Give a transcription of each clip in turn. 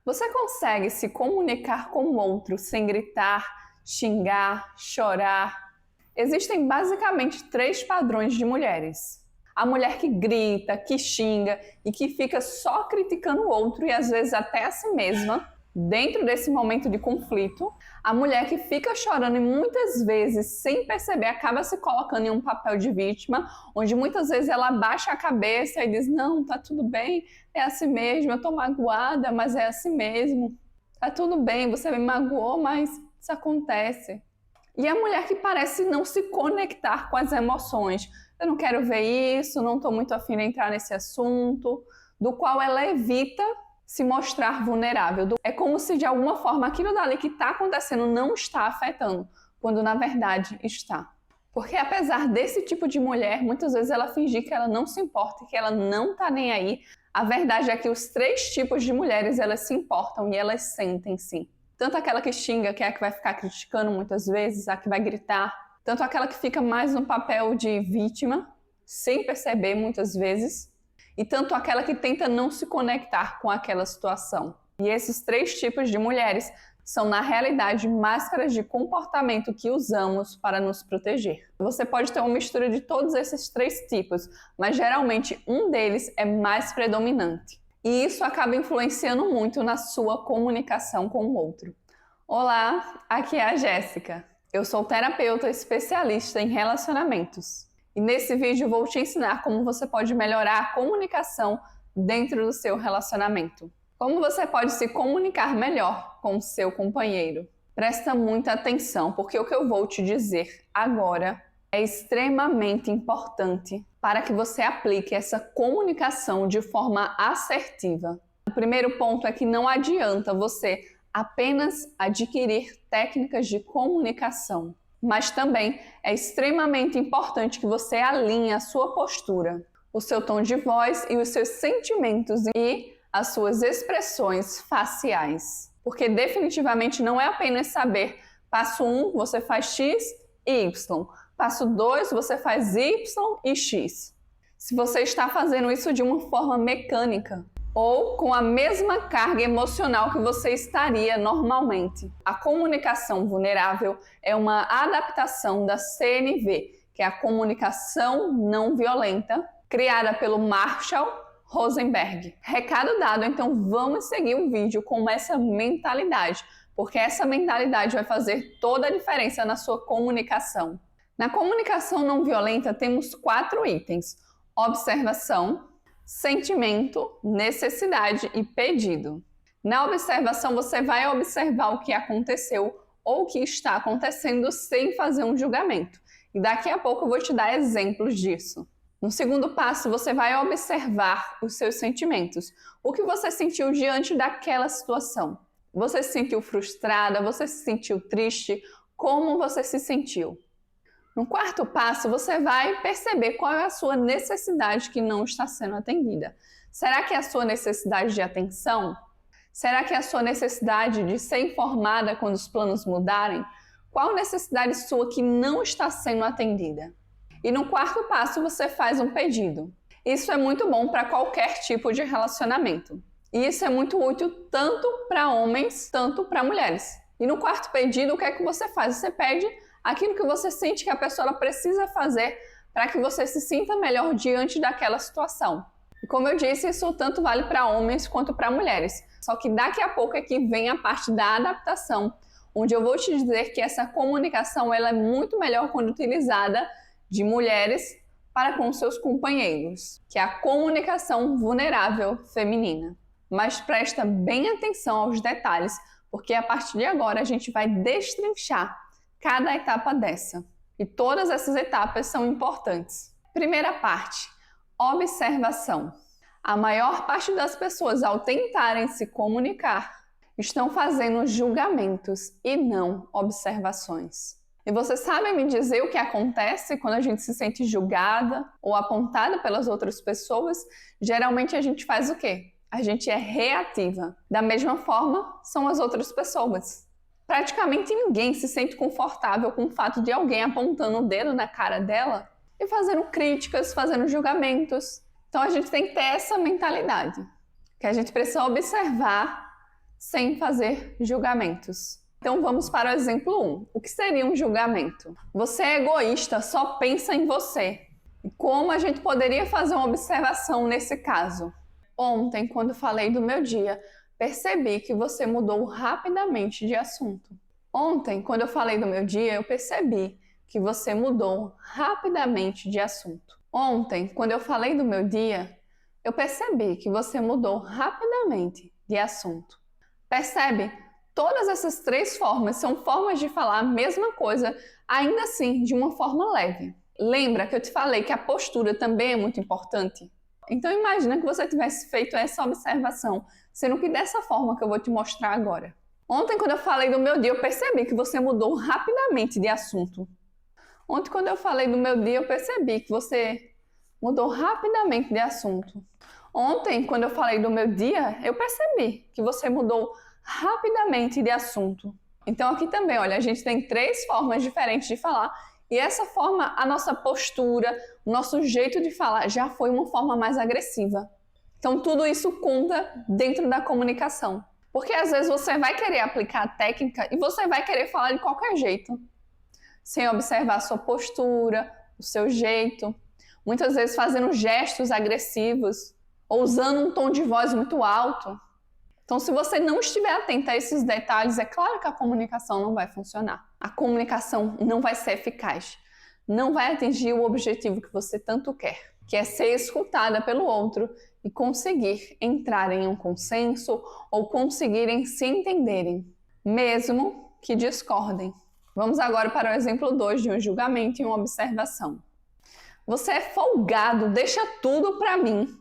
Você consegue se comunicar com o outro sem gritar, xingar, chorar? Existem basicamente 3 padrões de mulheres. A mulher que grita, que xinga e que fica só criticando o outro e às vezes até a si mesma, dentro desse momento de conflito. A mulher que fica chorando e muitas vezes, sem perceber, acaba se colocando em um papel de vítima, onde muitas vezes ela baixa a cabeça e diz: não, tá tudo bem, é assim mesmo, eu tô magoada, mas é assim mesmo. Tá tudo bem, você me magoou, mas isso acontece. E a mulher que parece não se conectar com as emoções. Eu não quero ver isso, não estou muito afim de entrar nesse assunto, do qual ela evita se mostrar vulnerável. É como se de alguma forma aquilo dali que está acontecendo não está afetando, quando na verdade está. Porque apesar desse tipo de mulher, muitas vezes ela fingir que ela não se importa, que ela não está nem aí, a verdade é que os 3 tipos de mulheres elas se importam e elas sentem sim. Tanto aquela que xinga, que é a que vai ficar criticando muitas vezes, a que vai gritar. Tanto aquela que fica mais no papel de vítima, sem perceber muitas vezes. E tanto aquela que tenta não se conectar com aquela situação. E esses 3 tipos de mulheres são, na realidade, máscaras de comportamento que usamos para nos proteger. Você pode ter uma mistura de todos esses 3 tipos, mas geralmente um deles é mais predominante. E isso acaba influenciando muito na sua comunicação com o outro. Olá, aqui é a Jéssica. Eu sou terapeuta especialista em relacionamentos. E nesse vídeo vou te ensinar como você pode melhorar a comunicação dentro do seu relacionamento. Como você pode se comunicar melhor com o seu companheiro. Presta muita atenção, porque o que eu vou te dizer agora é extremamente importante para que você aplique essa comunicação de forma assertiva. O primeiro ponto é que não adianta você apenas adquirir técnicas de comunicação, mas também é extremamente importante que você alinhe a sua postura, o seu tom de voz e os seus sentimentos e as suas expressões faciais. Porque definitivamente não é apenas saber passo 1, você faz X e Y. Passo 2, você faz Y e X. Se você está fazendo isso de uma forma mecânica ou com a mesma carga emocional que você estaria normalmente. A comunicação vulnerável é uma adaptação da CNV, que é a comunicação não violenta, criada pelo Marshall Rosenberg. Recado dado, então vamos seguir o vídeo com essa mentalidade, porque essa mentalidade vai fazer toda a diferença na sua comunicação. Na comunicação não violenta temos 4 itens: observação, sentimento, necessidade e pedido. Na observação você vai observar o que aconteceu ou o que está acontecendo sem fazer um julgamento. E daqui a pouco eu vou te dar exemplos disso. No segundo passo, você vai observar os seus sentimentos. O que você sentiu diante daquela situação? Você se sentiu frustrada? Você se sentiu triste? Como você se sentiu? No quarto passo, você vai perceber qual é a sua necessidade que não está sendo atendida. Será que é a sua necessidade de atenção? Será que é a sua necessidade de ser informada quando os planos mudarem? Qual necessidade sua que não está sendo atendida? E no quarto passo, você faz um pedido. Isso é muito bom para qualquer tipo de relacionamento. E isso é muito útil tanto para homens, tanto para mulheres. E no quarto pedido, o que é que você faz? Você pede aquilo que você sente que a pessoa precisa fazer para que você se sinta melhor diante daquela situação. E como eu disse, isso tanto vale para homens quanto para mulheres. Só que daqui a pouco é que vem a parte da adaptação, onde eu vou te dizer que essa comunicação ela é muito melhor quando utilizada de mulheres para com seus companheiros, que é a comunicação vulnerável feminina. Mas presta bem atenção aos detalhes, porque a partir de agora a gente vai destrinchar cada etapa dessa. E todas essas etapas são importantes. Primeira parte, observação. A maior parte das pessoas, ao tentarem se comunicar, estão fazendo julgamentos e não observações. E você sabe me dizer o que acontece quando a gente se sente julgada ou apontada pelas outras pessoas? Geralmente a gente faz o quê? A gente é reativa. Da mesma forma, são as outras pessoas. Praticamente ninguém se sente confortável com o fato de alguém apontando o dedo na cara dela e fazendo críticas, fazendo julgamentos. Então a gente tem que ter essa mentalidade, que a gente precisa observar sem fazer julgamentos. Então vamos para o exemplo 1. O que seria um julgamento? Você é egoísta, só pensa em você. E como a gente poderia fazer uma observação nesse caso? Ontem, quando falei do meu dia, percebi que você mudou rapidamente de assunto. Ontem, quando eu falei do meu dia, eu percebi que você mudou rapidamente de assunto. Ontem, quando eu falei do meu dia, eu percebi que você mudou rapidamente de assunto. Percebe? Todas essas 3 formas são formas de falar a mesma coisa, ainda assim de uma forma leve. Lembra que eu te falei que a postura também é muito importante? Então imagina que você tivesse feito essa observação, sendo que dessa forma que eu vou te mostrar agora. Ontem, quando eu falei do meu dia, eu percebi que você mudou rapidamente de assunto. Ontem, quando eu falei do meu dia, eu percebi que você mudou rapidamente de assunto. Ontem, quando eu falei do meu dia, eu percebi que você mudou rapidamente de assunto. Então aqui também, olha, a gente tem 3 formas diferentes de falar e essa forma, a nossa postura, o nosso jeito de falar já foi uma forma mais agressiva. Então tudo isso conta dentro da comunicação. Porque às vezes você vai querer aplicar a técnica e você vai querer falar de qualquer jeito, sem observar a sua postura, o seu jeito, muitas vezes fazendo gestos agressivos ou usando um tom de voz muito alto. Então, se você não estiver atento a esses detalhes, é claro que a comunicação não vai funcionar. A comunicação não vai ser eficaz. Não vai atingir o objetivo que você tanto quer, que é ser escutada pelo outro e conseguir entrar em um consenso ou conseguirem se entenderem, mesmo que discordem. Vamos agora para o exemplo 2 de um julgamento e uma observação. Você é folgado, deixa tudo para mim.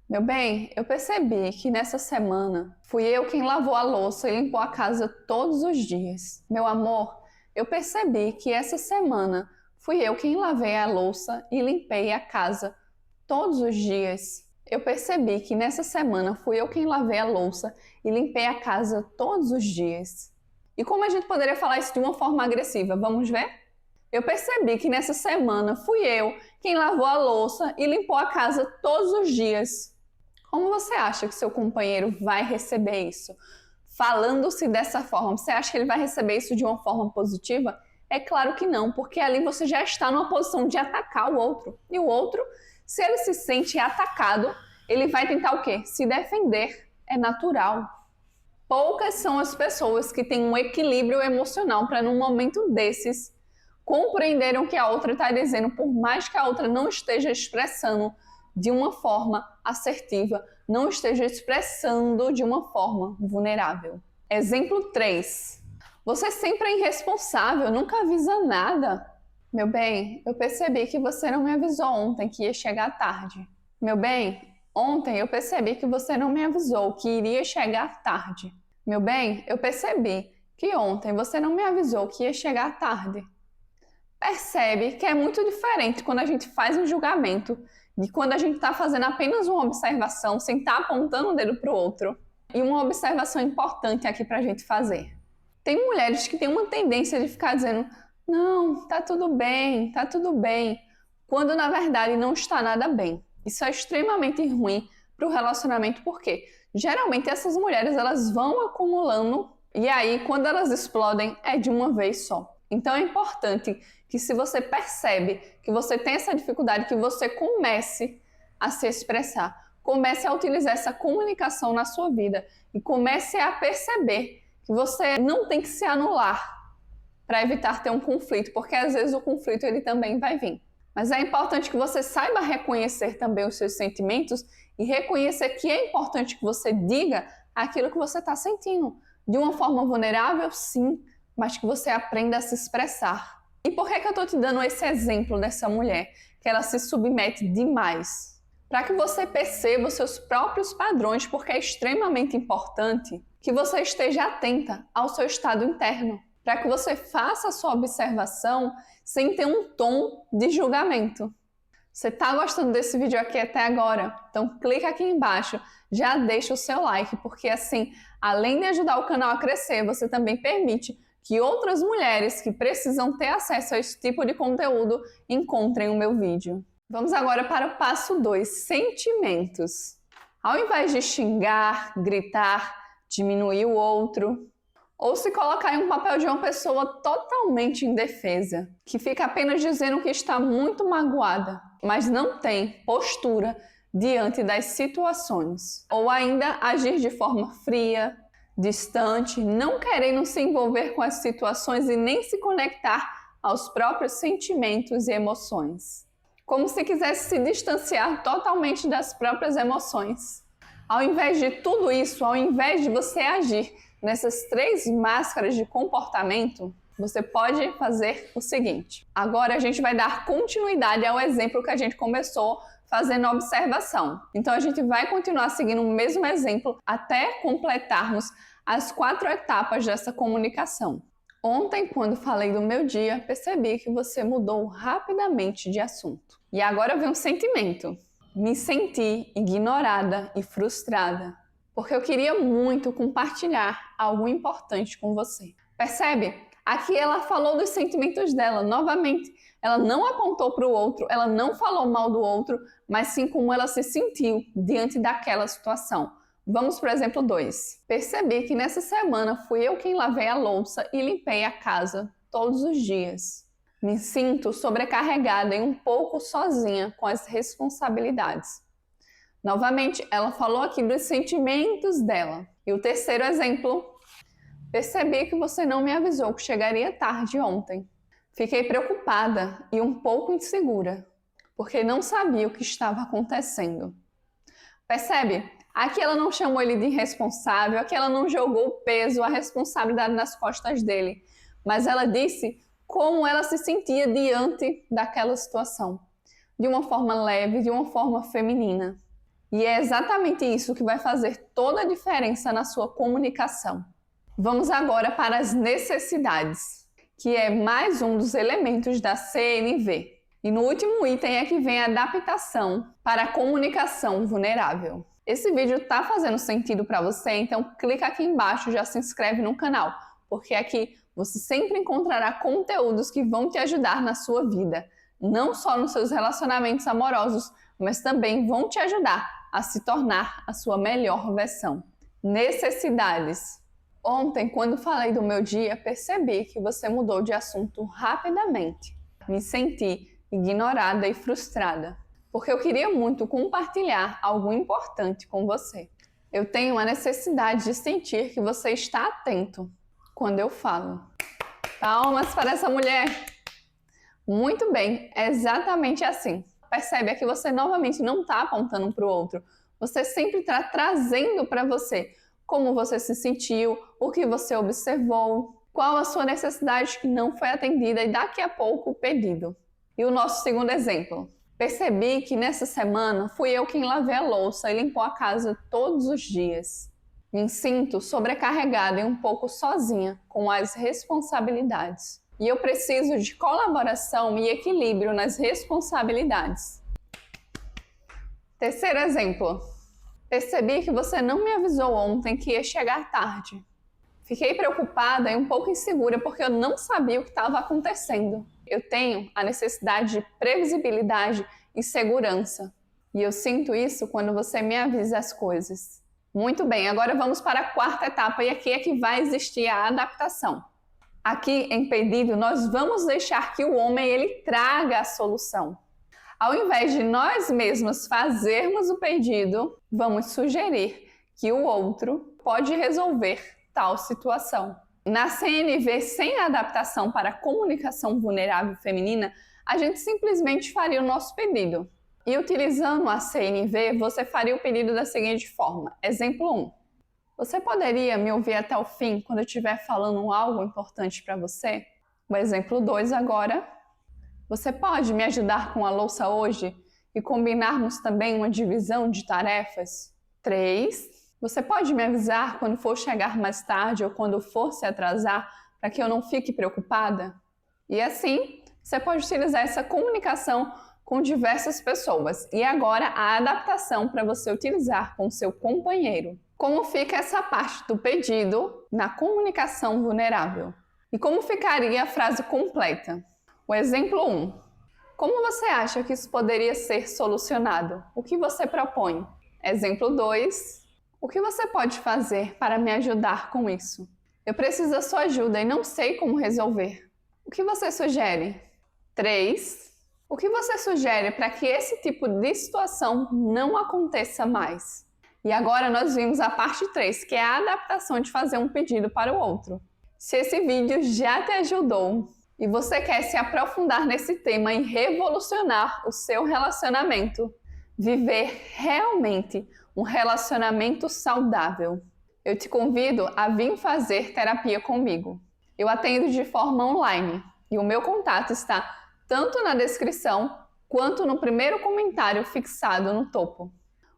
Meu bem, eu percebi que nessa semana fui eu quem lavou a louça e limpou a casa todos os dias. Meu amor, eu percebi que essa semana fui eu quem lavei a louça e limpei a casa todos os dias. Eu percebi que nessa semana fui eu quem lavei a louça e limpei a casa todos os dias. E como a gente poderia falar isso de uma forma agressiva? Vamos ver? Eu percebi que nessa semana fui eu quem lavou a louça e limpou a casa todos os dias. Como você acha que seu companheiro vai receber isso? Falando-se dessa forma, você acha que ele vai receber isso de uma forma positiva? É claro que não, porque ali você já está numa posição de atacar o outro. E o outro, se ele se sente atacado, ele vai tentar o quê? Se defender. É natural. Poucas são as pessoas que têm um equilíbrio emocional para, num momento desses, compreenderam o que a outra está dizendo, por mais que a outra não esteja expressando de uma forma assertiva, não esteja expressando de uma forma vulnerável. Exemplo 3. Você sempre é irresponsável, nunca avisa nada. Meu bem, eu percebi que você não me avisou ontem que ia chegar tarde. Meu bem, ontem eu percebi que você não me avisou que iria chegar tarde. Meu bem, eu percebi que ontem você não me avisou que ia chegar tarde. Percebe que é muito diferente quando a gente faz um julgamento de quando a gente está fazendo apenas uma observação sem estar apontando o dedo para o outro. E uma observação importante aqui para a gente fazer. Tem mulheres que têm uma tendência de ficar dizendo não, tá tudo bem, quando na verdade não está nada bem. Isso é extremamente ruim para o relacionamento, porque geralmente essas mulheres elas vão acumulando e aí quando elas explodem é de uma vez só. Então é importante que se você percebe que você tem essa dificuldade, que você comece a se expressar, comece a utilizar essa comunicação na sua vida e comece a perceber que você não tem que se anular para evitar ter um conflito, porque às vezes o conflito ele também vai vir. Mas é importante que você saiba reconhecer também os seus sentimentos e reconhecer que é importante que você diga aquilo que você está sentindo. De uma forma vulnerável, sim, mas que você aprenda a se expressar. E por que eu estou te dando esse exemplo dessa mulher? Que ela se submete demais. Para que você perceba os seus próprios padrões, porque é extremamente importante que você esteja atenta ao seu estado interno. Para que você faça a sua observação sem ter um tom de julgamento. Você está gostando desse vídeo aqui até agora? Então clica aqui embaixo, já deixa o seu like, porque assim, além de ajudar o canal a crescer, você também permite que outras mulheres que precisam ter acesso a esse tipo de conteúdo encontrem o meu vídeo. Vamos agora para o passo 2, sentimentos. Ao invés de xingar, gritar, diminuir o outro, ou se colocar em um papel de uma pessoa totalmente indefesa, que fica apenas dizendo que está muito magoada, mas não tem postura diante das situações. Ou ainda agir de forma fria, distante, não querendo se envolver com as situações e nem se conectar aos próprios sentimentos e emoções. Como se quisesse se distanciar totalmente das próprias emoções. Ao invés de tudo isso, ao invés de você agir nessas 3 máscaras de comportamento, você pode fazer o seguinte. Agora a gente vai dar continuidade ao exemplo que a gente começou fazendo a observação. Então a gente vai continuar seguindo o mesmo exemplo até completarmos as 4 etapas dessa comunicação. Ontem, quando falei do meu dia, percebi que você mudou rapidamente de assunto. E agora vem um sentimento. Me senti ignorada e frustrada, porque eu queria muito compartilhar algo importante com você. Percebe? Aqui ela falou dos sentimentos dela. Novamente, ela não apontou para o outro, ela não falou mal do outro, mas sim como ela se sentiu diante daquela situação. Vamos para o exemplo 2. Percebi que nessa semana fui eu quem lavei a louça e limpei a casa todos os dias. Me sinto sobrecarregada e um pouco sozinha com as responsabilidades. Novamente, ela falou aqui dos sentimentos dela. E o terceiro exemplo, percebi que você não me avisou que chegaria tarde ontem. Fiquei preocupada e um pouco insegura, porque não sabia o que estava acontecendo. Percebe? Aqui ela não chamou ele de irresponsável, aqui ela não jogou o peso, a responsabilidade nas costas dele, mas ela disse como ela se sentia diante daquela situação, de uma forma leve, de uma forma feminina. E é exatamente isso que vai fazer toda a diferença na sua comunicação. Vamos agora para as necessidades, que é mais um dos elementos da CNV. E no último item é que vem a adaptação para a comunicação vulnerável. Esse vídeo está fazendo sentido para você, então clica aqui embaixo e já se inscreve no canal, porque aqui você sempre encontrará conteúdos que vão te ajudar na sua vida, não só nos seus relacionamentos amorosos, mas também vão te ajudar a se tornar a sua melhor versão. Necessidades. Ontem, quando falei do meu dia, percebi que você mudou de assunto rapidamente. Me senti ignorada e frustrada, porque eu queria muito compartilhar algo importante com você. Eu tenho a necessidade de sentir que você está atento quando eu falo. Palmas para essa mulher! Muito bem, é exatamente assim. Percebe? É que você novamente não está apontando para o outro. Você sempre está trazendo para você como você se sentiu, o que você observou, qual a sua necessidade que não foi atendida e daqui a pouco o pedido. E o nosso segundo exemplo. Percebi que nessa semana fui eu quem lavei a louça e limpou a casa todos os dias. Me sinto sobrecarregada e um pouco sozinha com as responsabilidades. E eu preciso de colaboração e equilíbrio nas responsabilidades. Terceiro exemplo. Percebi que você não me avisou ontem que ia chegar tarde. Fiquei preocupada e um pouco insegura porque eu não sabia o que estava acontecendo. Eu tenho a necessidade de previsibilidade e segurança. E eu sinto isso quando você me avisa as coisas. Muito bem, agora vamos para a 4ª etapa e aqui é que vai existir a adaptação. Aqui em pedido, nós vamos deixar que o homem ele traga a solução. Ao invés de nós mesmos fazermos o pedido, vamos sugerir que o outro pode resolver tal situação. Na CNV, sem a adaptação para a comunicação vulnerável feminina, a gente simplesmente faria o nosso pedido. E utilizando a CNV, você faria o pedido da seguinte forma. Exemplo 1. Você poderia me ouvir até o fim quando eu estiver falando algo importante para você? O exemplo 2 agora. Você pode me ajudar com a louça hoje e combinarmos também uma divisão de tarefas? 3. Você pode me avisar quando for chegar mais tarde ou quando for se atrasar para que eu não fique preocupada? E assim, você pode utilizar essa comunicação com diversas pessoas. E agora a adaptação para você utilizar com seu companheiro. Como fica essa parte do pedido na comunicação vulnerável? E como ficaria a frase completa? O exemplo 1. Como você acha que isso poderia ser solucionado? O que você propõe? Exemplo 2. O que você pode fazer para me ajudar com isso? Eu preciso da sua ajuda e não sei como resolver. O que você sugere? 3. O que você sugere para que esse tipo de situação não aconteça mais? E agora nós vimos a parte 3, que é a adaptação de fazer um pedido para o outro. Se esse vídeo já te ajudou e você quer se aprofundar nesse tema e revolucionar o seu relacionamento, viver realmente um relacionamento saudável, eu te convido a vir fazer terapia comigo. Eu atendo de forma online e o meu contato está tanto na descrição quanto no primeiro comentário fixado no topo.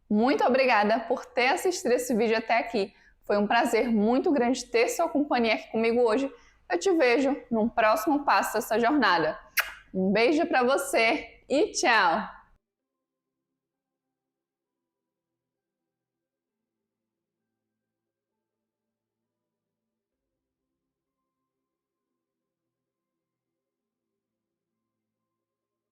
Muito obrigada por ter assistido esse vídeo até aqui. Foi um prazer muito grande ter sua companhia aqui comigo hoje. Eu te vejo num próximo passo dessa jornada. Um beijo para você e tchau!